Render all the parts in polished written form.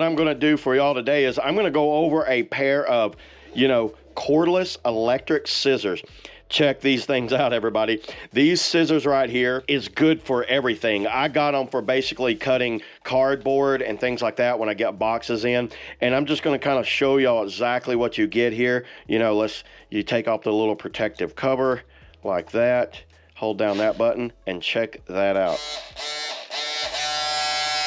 What I'm gonna do for y'all today is I'm gonna go over a pair of, cordless electric scissors. Check these things out, everybody. These scissors right here is good for everything. I got them for basically cutting cardboard and things like that when I get boxes in. And I'm just gonna kind of show y'all exactly what you get here. You take off the little protective cover like that, hold down that button, and check that out.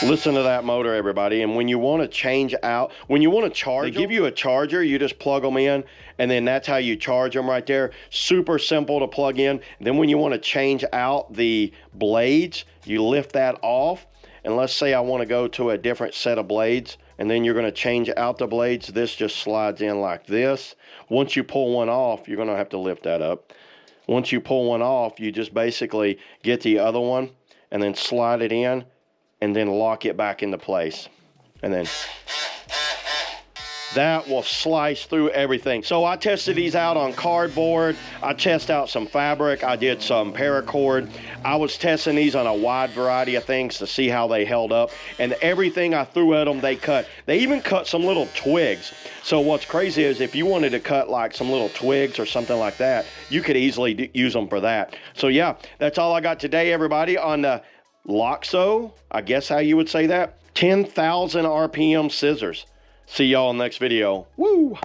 Listen to that motor, everybody. And when you want to change out, when you want to charge, they give you a charger, you just plug them in, and then that's how you charge them right there. Super simple to plug in. Then when you want to change out the blades, you lift that off, and let's say I want to go to a different set of blades, and then you're going to change out the blades. This just slides in like this. Once you pull one off, you're going to have to lift that up. Once you pull one off, you just basically get the other one and then slide it in, and then lock it back into place. And then that will slice through everything. So I tested these out on cardboard. I tested out some fabric. I did some paracord. I was testing these on a wide variety of things to see how they held up. And everything I threw at them, they cut. They even cut some little twigs. So what's crazy is if you wanted to cut like some little twigs or something like that, you could easily use them for that. So yeah, that's all I got today, everybody, on the VLOXO, I guess how you would say that, 10,000 RPM scissors. See y'all in the next video. Woo!